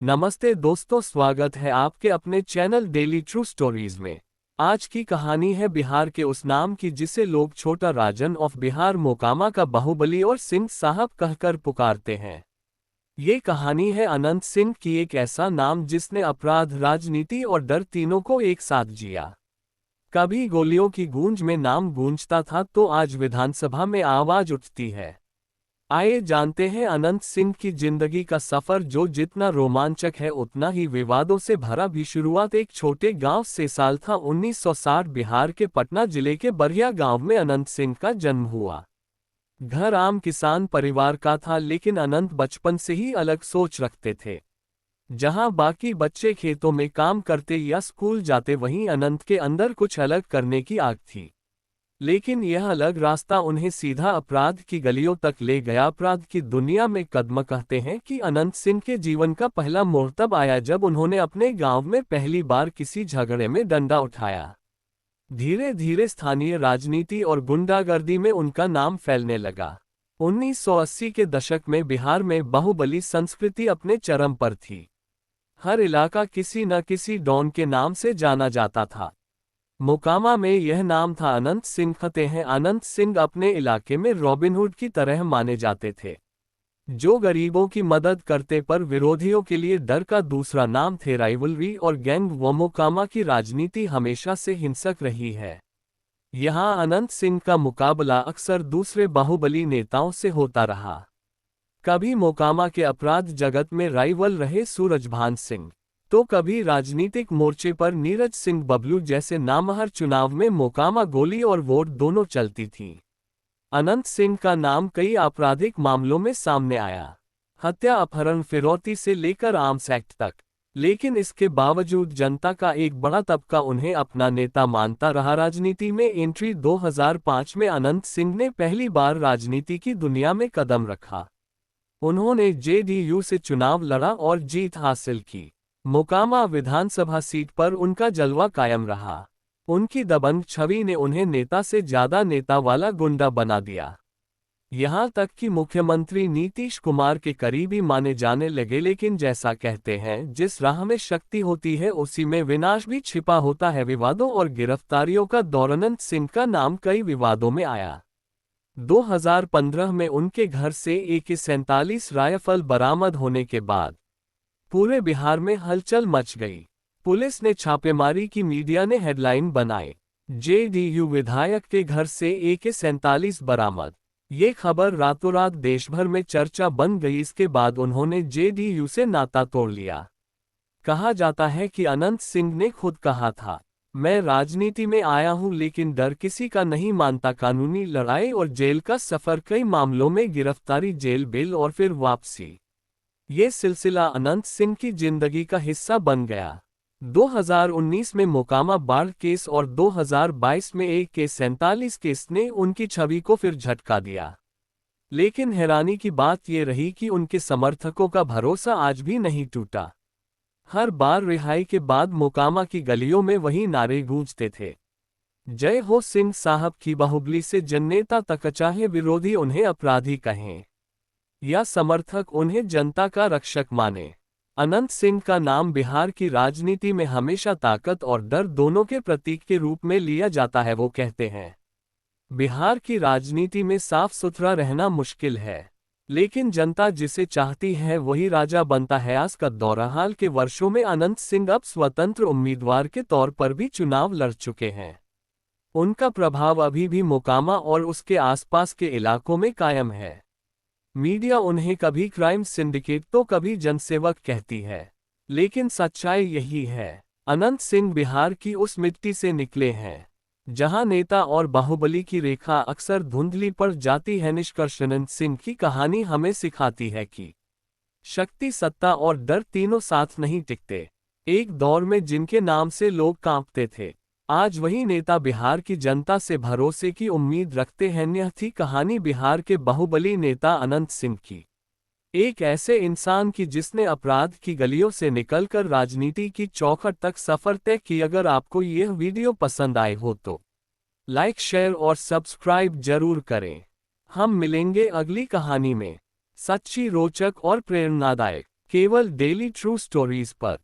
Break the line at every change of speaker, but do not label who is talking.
नमस्ते दोस्तों, स्वागत है आपके अपने चैनल डेली ट्रू स्टोरीज में। आज की कहानी है बिहार के उस नाम की जिसे लोग छोटा राजन ऑफ बिहार, मोकामा का बाहुबली और सिंह साहब कहकर पुकारते हैं। ये कहानी है अनंत सिंह की, एक ऐसा नाम जिसने अपराध, राजनीति और डर तीनों को एक साथ जिया। कभी गोलियों की गूंज में नाम गूंजता था तो आज विधानसभा में आवाज उठती है। आइए जानते हैं अनंत सिंह की जिंदगी का सफर, जो जितना रोमांचक है उतना ही विवादों से भरा भी। शुरुआत एक छोटे गांव से। साल था 1960। बिहार के पटना जिले के बरिया गांव में अनंत सिंह का जन्म हुआ। घर आम किसान परिवार का था, लेकिन अनंत बचपन से ही अलग सोच रखते थे। जहां बाकी बच्चे खेतों में काम करते या स्कूल जाते, वहीं अनंत के अंदर कुछ अलग करने की आग थी। लेकिन यह अलग रास्ता उन्हें सीधा अपराध की गलियों तक ले गया। अपराध की दुनिया में कदम कहते हैं कि अनंत सिंह के जीवन का पहला मोड़ तब आया जब उन्होंने अपने गांव में पहली बार किसी झगड़े में डंडा उठाया। धीरे धीरे स्थानीय राजनीति और गुंडागर्दी में उनका नाम फैलने लगा। 1980 के दशक में बिहार में बाहुबली संस्कृति अपने चरम पर थी। हर इलाका किसी न किसी डॉन के नाम से जाना जाता था। मोकामा में यह नाम था अनंत सिंह। कहते हैं अनंत सिंह अपने इलाके में रॉबिनहुड की तरह माने जाते थे, जो गरीबों की मदद करते, पर विरोधियों के लिए डर का दूसरा नाम थे राइवलरी और गैंग वो। मोकामा की राजनीति हमेशा से हिंसक रही है। यहाँ अनंत सिंह का मुकाबला अक्सर दूसरे बाहुबली नेताओं से होता रहा। कभी मोकामा के अपराध जगत में राइवल रहे सूरजभान सिंह, तो कभी राजनीतिक मोर्चे पर नीरज सिंह बबलू जैसे नाम। हर चुनाव में मोकामा गोली और वोट दोनों चलती थी। अनंत सिंह का नाम कई आपराधिक मामलों में सामने आया, हत्या, अपहरण, फिरौती से लेकर आर्म्स एक्ट तक। लेकिन इसके बावजूद जनता का एक बड़ा तबका उन्हें अपना नेता मानता रहा। राजनीति में एंट्री 2005 में अनंत सिंह ने पहली बार राजनीति की दुनिया में कदम रखा। उन्होंने जेडीयू से चुनाव लड़ा और जीत हासिल की। मोकामा विधानसभा सीट पर उनका जलवा कायम रहा। उनकी दबंग छवि ने उन्हें नेता से ज्यादा नेता वाला गुंडा बना दिया। यहां तक कि मुख्यमंत्री नीतीश कुमार के करीबी माने जाने लगे। लेकिन जैसा कहते हैं, जिस राह में शक्ति होती है उसी में विनाश भी छिपा होता है। विवादों और गिरफ्तारियों का दौर। अनंत सिंह का नाम कई विवादों में आया। 2015 में उनके घर से AK-47 राइफल बरामद होने के बाद पूरे बिहार में हलचल मच गई। पुलिस ने छापेमारी की, मीडिया ने हेडलाइन बनाए, जेडीयू विधायक के घर से AK-47 बरामद। ये खबर रातों रात देश भर में चर्चा बन गई। इसके बाद उन्होंने जेडीयू से नाता तोड़ लिया। कहा जाता है कि अनंत सिंह ने खुद कहा था, मैं राजनीति में आया हूं लेकिन डर किसी का नहीं मानता। कानूनी लड़ाई और जेल का सफर, कई मामलों में गिरफ्तारी, जेल, बेल और फिर वापसी। ये सिलसिला अनंत सिंह की जिंदगी का हिस्सा बन गया। 2019 में मोकामा बाढ़ केस और 2022 में AK-47 केस ने उनकी छवि को फिर झटका दिया। लेकिन हैरानी की बात यह रही कि उनके समर्थकों का भरोसा आज भी नहीं टूटा। हर बार रिहाई के बाद मोकामा की गलियों में वही नारे गूंजते थे, जय हो सिंह साहब की। बाहुबली से जननेता तक, चाहे विरोधी उन्हें अपराधी कहें या समर्थक उन्हें जनता का रक्षक माने, अनंत सिंह का नाम बिहार की राजनीति में हमेशा ताकत और डर दोनों के प्रतीक के रूप में लिया जाता है। वो कहते हैं, बिहार की राजनीति में साफ सुथरा रहना मुश्किल है, लेकिन जनता जिसे चाहती है वही राजा बनता है। आज का दौर। हाल के वर्षों में अनंत सिंह अब स्वतंत्र उम्मीदवार के तौर पर भी चुनाव लड़ चुके हैं। उनका प्रभाव अभी भी मोकामा और उसके आसपास के इलाकों में कायम है। मीडिया उन्हें कभी क्राइम सिंडिकेट तो कभी जनसेवक कहती है, लेकिन सच्चाई यही है, अनंत सिंह बिहार की उस मिट्टी से निकले हैं जहां नेता और बाहुबली की रेखा अक्सर धुंधली पड़ जाती है। निष्कर्ष, अनंत सिंह की कहानी हमें सिखाती है कि शक्ति, सत्ता और डर तीनों साथ नहीं टिकते। एक दौर में जिनके नाम से लोग कांपते थे, आज वही नेता बिहार की जनता से भरोसे की उम्मीद रखते हैं। यह थी कहानी बिहार के बाहुबली नेता अनंत सिंह की, एक ऐसे इंसान की जिसने अपराध की गलियों से निकलकर राजनीति की चौखट तक सफर तय की। अगर आपको यह वीडियो पसंद आए हो तो लाइक, शेयर और सब्सक्राइब जरूर करें। हम मिलेंगे अगली कहानी में, सच्ची, रोचक और प्रेरणादायक। केवल डेली ट्रू स्टोरीज पर।